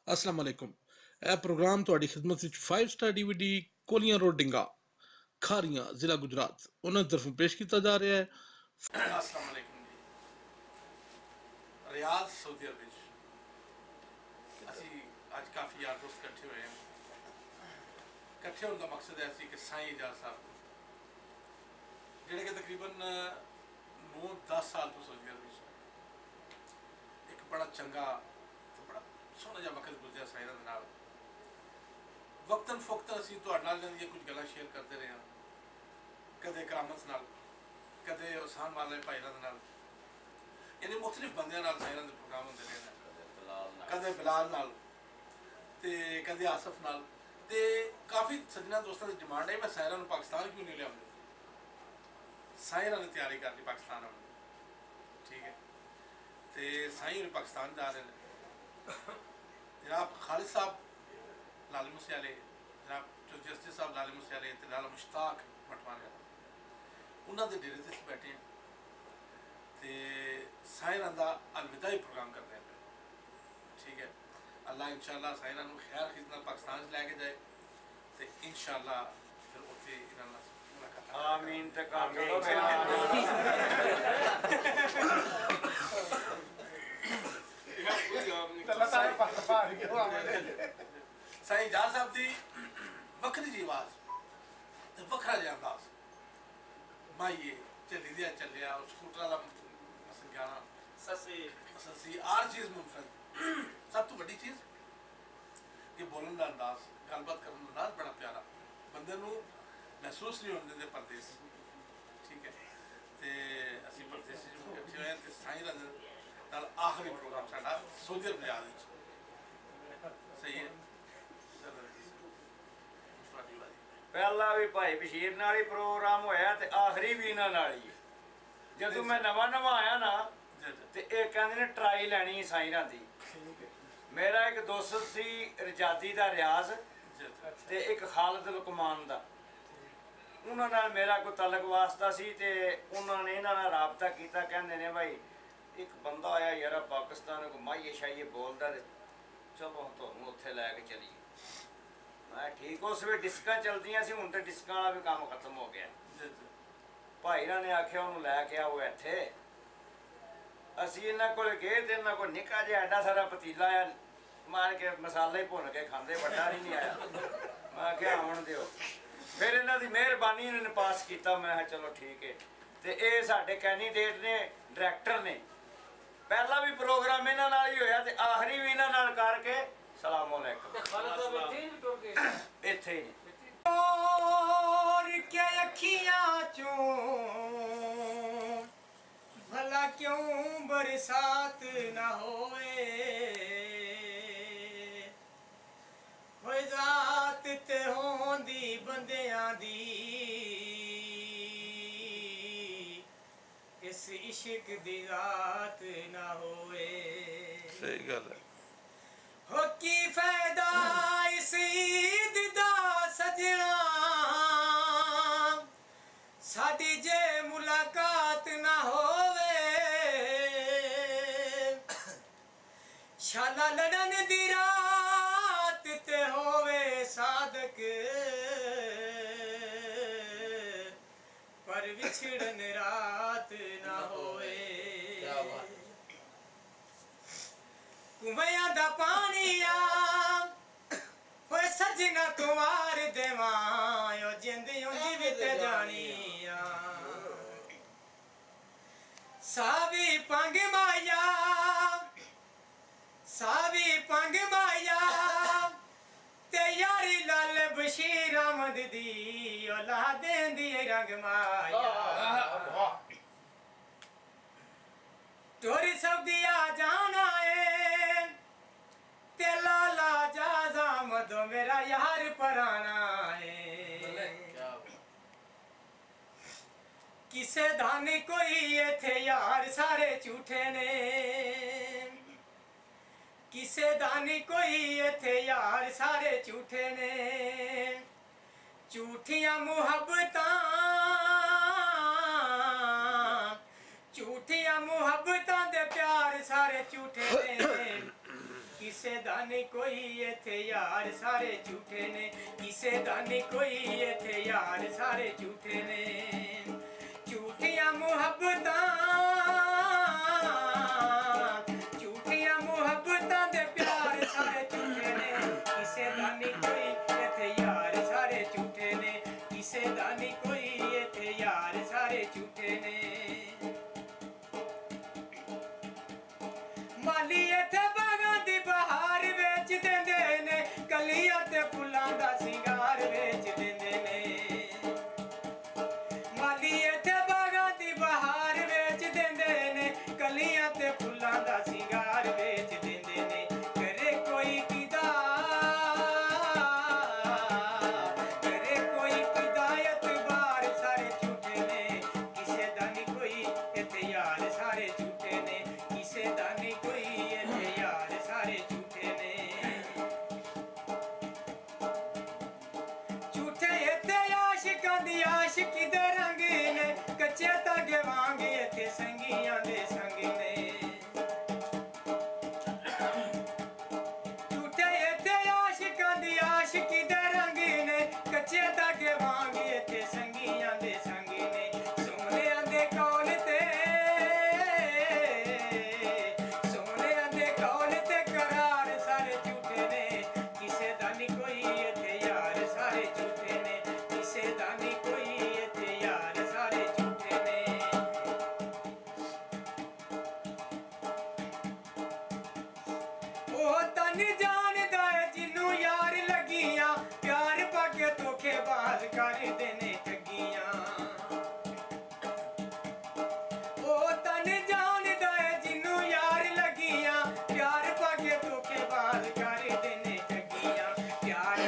अस्सलाम वालेकुम। यह प्रोग्राम ਤੁਹਾਡੀ ਖidmat ਵਿੱਚ 5 ਸਟਾਰ DVD ਕੋਲੀਆਂ ਰੋਡ ਡਿੰਗਾ ਖਾਰੀਆਂ ਜ਼ਿਲ੍ਹਾ ਗੁਜਰਾਤ ਉਹਨਾਂ ਦੀ ਤਰਫੋਂ ਪੇਸ਼ ਕੀਤਾ ਜਾ ਰਿਹਾ ਹੈ। अस्सलाम वालेकुम जी। रियाद सऊदी अरब ਵਿੱਚ ਅਸੀਂ ਅੱਜ ਕਾਫੀ ਯਾਰ ਦੋਸਤ ਇਕੱਠੇ ਹੋਏ ਹਾਂ। ਇਕੱਠੇ ਹੋਣ ਦਾ ਮਕਸਦ ਹੈ ਸੀ ਕਿ ਸਾਈਂ ਇਜਾਜ਼ ਸਾਹਿਬ ਜਿਹੜੇ ਕਿ ਤਕਰੀਬਨ 9-10 ਸਾਲ ਤੋਂ ਸਊਦੀ ਅਰਬ ਵਿੱਚ ਇੱਕ ਬੜਾ ਚੰਗਾ ਤੇ ਬੜਾ ਸੋਹਣਾ ਜਿਹਾ ਵਕਤ ਗੁਜ਼ਰਿਆ ਸਾਈਂ ਦੇ ਨਾਲ। ਵਕਤਨ ਫਵਕਤਨ ਅਸੀਂ ਤੁਹਾਡੇ ਨਾਲ ਦੀਆਂ ਕੁਝ ਗੱਲਾਂ ਸ਼ੇਅਰ ਕਰਦੇ ਰਹੇ ਹਾਂ, ਕਦੇ ਕਰਾਮਤ ਨਾਲ, ਕਦੇ ਉਸਾਨ ਵਾਲੇ ਭਾਈਰਾਂ ਦੇ ਨਾਲ, ਯਾਨੀ ਮੁਖਤਲਿਫ ਬੰਦਿਆਂ ਨਾਲ ਸਾਇਰਾਂ ਦੇ ਪ੍ਰੋਗਰਾਮ ਹੁੰਦੇ ਰਹੇ ਨੇ। ਕਦੇ ਬਿਲਾਲ ਨਾਲ ਤੇ ਕਦੇ ਆਸਫ ਨਾਲ। ਤੇ ਕਾਫੀ ਸੱਜਣਾ ਦੋਸਤਾਂ ਦੀ ਡਿਮਾਂਡ ਹੈ ਮੈਂ ਸਾਇਰਾਂ ਨੂੰ ਪਾਕਿਸਤਾਨ ਕਿਉਂ ਨਹੀਂ ਲਿਆਉਂਦੇ। ਸਾਇਰਾਂ ਨੇ ਤਿਆਰੀ ਕਰ ਲਈ ਪਾਕਿਸਤਾਨ ਆਉਣ ਦੀ, ਠੀਕ ਹੈ। ਤੇ ਸਾਈਂ ਪਾਕਿਸਤਾਨ ਜਾ ਰਹੇ ਨੇ। जनाब खालिद साहब लाल मुसियाले, जनाब जस्टिस साहब लाल मुसियाले ते लाल मुश्ताक मटवाने उन्होंने डेरे से बैठे हैं तो साइरां दा अलविदाई प्रोग्राम कर रहे हैं, ठीक है। अल्लाह इंशाअल्लाह साइरां नूं खैर खिदना पाकिस्तान लैके जाए तो इंशाअल्लाह फिर उत्थे इन्हां नाल मुलाकात। आमीन तक आमीन। साईं इजाज़ साहब की वखरी जी आवाज़ ते वखरा जिहा अंदाज़, माइये झल्ली दिया चलिया स्कूटर वाला गाना ससी हर चीज़ मुनफरद। सब तो बड़ी चीज़ कि बोलन का अंदाज, गलबात करने का अंदाज बड़ा प्यारा, बंदे नूं महसूस नहीं होने देंदे परदेस, ठीक है। तो असीं परदेसी इकट्ठे होए ते साईं नाल आखिरी प्रोग्राम साडा सऊदी अरब रियाद विच, सही है। पहला भी भाई बशीर नाल ही प्रोग्राम होया ते आखिरी भी इन्हां नाल ही। जदों मैं नवा आया ना ते इह कहंदे ने ट्राई लैनी साइरां दी। मेरा एक दोस्त सी रजादी दा रियाज ते एक खालिद लुकमान दा, उन्हां नाल मेरा कोई तलक वास्ता सी ते उन्हां ने इन्हां नाल राबता कीता। कहंदे ने भाई एक बंदा आया यार पाकिस्तान को माइये शाइये बोलता है, चलो तुहानूं उत्थे लैके चलीए। मैं ठीक उस वे डिस्कां चलदियां सी, हुण ते डिस्कां वाला भी काम खत्म हो गया। भाईरां ने आख्या उन्हूं लैके आओ इत्थे। असीं इन्हां कोल गए ते इन्हां कोल निक्का जिहा एडा सारा पतीला आ मार के मसाले ही भुन के खांदे, बड़ा नहीं आया। मैं आख्या आउण दिओ। फिर इन्हां दी मेहरबानी इन्हां ने पास कीता। मैं चलो ठीक है। ते इह साडे कैंडीडेट ने, डायरैक्टर ने। पहला भी प्रोग्राम इन्हां नाल ही होया ते आखिरी भी इन्हां नाल करके सलाम अलैकुम इत्थे ही और क्या अखियां चों भला क्यों बरसात ना होए, होए जात ते होंदी बंदियां दी इस इश्क दी रात ना होए। सही गल है। हो की फायदा इस ईद दा सजना साडी जे मुलाकात ना होवे, शाला लड़न दी रात ते होवे सादक पर विछड़न रात ना होए। कुवैया दा पानी आ होए सजना तुमार देवां ओ जिंदी उंदी विच जानी आ। सावी पंग माया ते यारी लाल बशीर अहमद दी औलाद दी रंग माया। टोरी सऊदीया जाना है ते लाला जाजा मदो मेरा यार पराना है। किसे धानी कोई इत्थे यार सारे झूठे ने, किसे दानी कोई इत्थे यार सारे झूठे ने। झूठियां मुहब्बतां झूठियां मुहब्बतां दे प्यार सारे झूठे ने। किस ਕਿਸੇ ਦਾ ਨਹੀਂ ਕੋਈ ਇੱਥੇ ਯਾਰ ਸਾਰੇ ਝੂਠੇ ਨੇ ਕਿਸੇ ਦਾ ਨਹੀਂ ਕੋਈ ਇੱਥੇ ਯਾਰ ਸਾਰੇ ਝੂਠੇ ਨੇ ਝੂਠੀਆਂ ਮੁਹੱਬਤਾਂ ਦੇ ਪਿਆਰ ਸਾਰੇ ਝੂਠੇ ਨੇ ਕਿਸੇ ਦਾ ਨਹੀਂ ਕੋਈ ਇੱਥੇ ਯਾਰ ਸਾਰੇ ਝੂਠੇ ਨੇ ਕਿਸੇ ਦਾ ਨਹੀਂ ਕੋਈ ਇੱਥੇ ਯਾਰ ਸਾਰੇ ਝੂਠੇ ਨੇ ਮਾਲੀ ਇੱਥੇ ਬਾਗਾਂ ਦੀ ਬਹਾਰ ਵੇਚ ਦਿੰਦੇ ਨੇ ਕਲੀਆਂ ਤੇ ਫੁੱਲਾਂ ਦਾ ਸਿੰਗਾਰ ਵੇਚ ਦਿੰਦੇ ਨੇ ਮਾਲੀ ਇੱਥੇ ਬਾਗਾਂ ਦੀ ਬਹਾਰ ਵੇਚ ਦਿੰਦੇ ਨੇ ਕਲੀਆਂ ਤੇ ਫੁੱਲਾਂ ਦਾ ਸਿੰਗਾਰ ਵੇਚ ਦਿੰਦੇ ਨੇ ਕਰੇ ਕੋਈ ਕਿਦਾ ਇਤਬਾਰ ਸਾਰੇ ਝੂਠੇ ਨੇ ਕਿਸੇ ਦਾ ਨਹੀਂ ਕੋਈ ਇੱਥੇ ਯਾਰ ਸਾਰੇ ਝੂਠੇ ਨੇ ਕਿਸੇ ਦਾ ਨਹੀਂ ਕੋਈ ਇੱਥੇ ਯਾਰ ਸਾਰੇ ਝੂਠੇ ਨੇ ਝੂਠੇ ਇੱਥੇ ਆਸ਼ਿਕਾਂ ਦੀ ਆਸ਼ਿਕੀ ਦੇ ਰੰਗ ਨੇ ਕੱਚੇ ਧਾਗੇ ਵਾਂਗ ਇੱਥੇ ਸੰਗੀਆਂ ਦੇ ਸੰਗ ਨੇ ਝੂਠੇ ਇੱਥੇ ਆਸ਼ਿਕਾਂ ਦੀ ਆਸ਼ਿਕੀ ਦੇ ਰੰਗ ਨੇ ਕੱਚੇ ਧਾਗੇ ਵਾਂਗ ਇੱਥੇ ਸੰਗੀਆਂ ਦੇ ਸੰਗ ਨੇ ਸੋਹਣਿਆਂ ਦੇ ਕੌਲ ਤੇ ਕਰਾਰ ਸਾਰੇ ਝੂਠੇ ਨੇ ਕਿਸੇ ਦਾ ਨਹੀਂ ਕੋਈ ਇੱਥੇ ਯਾਰ ਸਾਰੇ ਝੂਠੇ ਨੇ ਕਿਸੇ ਦਾ ਨਹੀਂ ਕੋਈ ਇੱਥੇ ਯਾਰ ਸਾਰੇ ਝੂਠੇ ਨੇ ਉਹ ਤਾਂ ਨਹੀਂ ਜਾਣਦਾ ਜਿਹਨੂੰ ਯਾਰ ਲੱਗੀਆਂ ਪਿਆਰ ਪਾ ਕੇ ਧੋਖੇਬਾਜ਼ ਕਰਦੇ ਨੇ ਠੱਗੀਆਂ ਉਹ ਤਾਂ ਨਹੀਂ ਜਾਣਦਾ ਜਿਹਨੂੰ ਯਾਰ ਲੱਗੀਆਂ ਪਿਆਰ ਪਾ ਕੇ ਧੋਖੇਬਾਜ਼ ਕਰਦੇ ਨੇ ਠੱਗੀਆਂ ਪਿਆਰ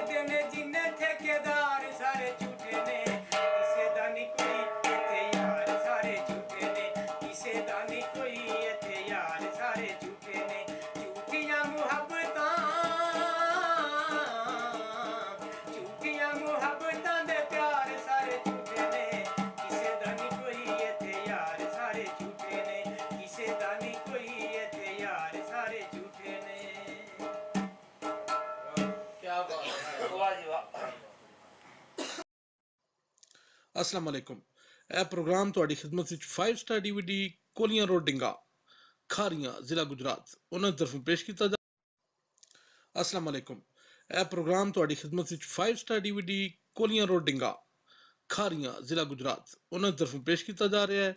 ਦੇ ਨੇ ਜਿੰਨੇ ਠੇਕੇਦਾਰ ਸਾਰੇ ਝੂਠੇ ਨੇ ਕਿਸੇ ਦਾ ਨਹੀਂ ਕੋਈ ਇੱਥੇ ਯਾਰ ਸਾਰੇ ਝੂਠੇ ਨੇ ਕਿਸੇ ਦਾ ਨਹੀਂ ਕੋਈ ਇੱਥੇ ਯਾਰ ਸਾਰੇ ਝੂਠੇ ਨੇ ਝੂਠੀਆਂ ਮੁਹੱਬਤਾਂ ਦੇ ਪਿਆਰ ਸਾਰੇ ਝੂਠੇ ਨੇ ਕਿਸੇ ਦਾ ਨਹੀਂ ਕੋਈ ਇੱਥੇ ਯਾਰ ਸਾਰੇ ਝੂਠੇ ਨੇ ਕਿਸੇ ਦਾ ਨਹੀਂ ਕੋਈ ਇੱਥੇ ਯਾਰ ਸਾਰੇ ਝੂਠੇ ਨੇ अस्सलाम वालेकुम ਇਹ ਪ੍ਰੋਗਰਾਮ ਤੁਹਾਡੀ ਖਿਦਮਤ ਵਿੱਚ 5 ਸਟਾਰ DVD ਕੋਲੀਆਂ ਰੋਡ ਡਿੰਗਾ ਖਾਰੀਆਂ ਜ਼ਿਲ੍ਹਾ ਗੁਜਰਾਤ ਉਹਨਾਂ ਦੀ ਤਰਫੋਂ ਪੇਸ਼ ਕੀਤਾ ਜਾ अस्सलाम वालेकुम ਇਹ ਪ੍ਰੋਗਰਾਮ ਤੁਹਾਡੀ ਖਿਦਮਤ ਵਿੱਚ 5 ਸਟਾਰ DVD ਕੋਲੀਆਂ ਰੋਡ ਡਿੰਗਾ ਖਾਰੀਆਂ ਜ਼ਿਲ੍ਹਾ ਗੁਜਰਾਤ ਉਹਨਾਂ ਦੀ ਤਰਫੋਂ ਪੇਸ਼ ਕੀਤਾ ਜਾ ਰਿਹਾ ਹੈ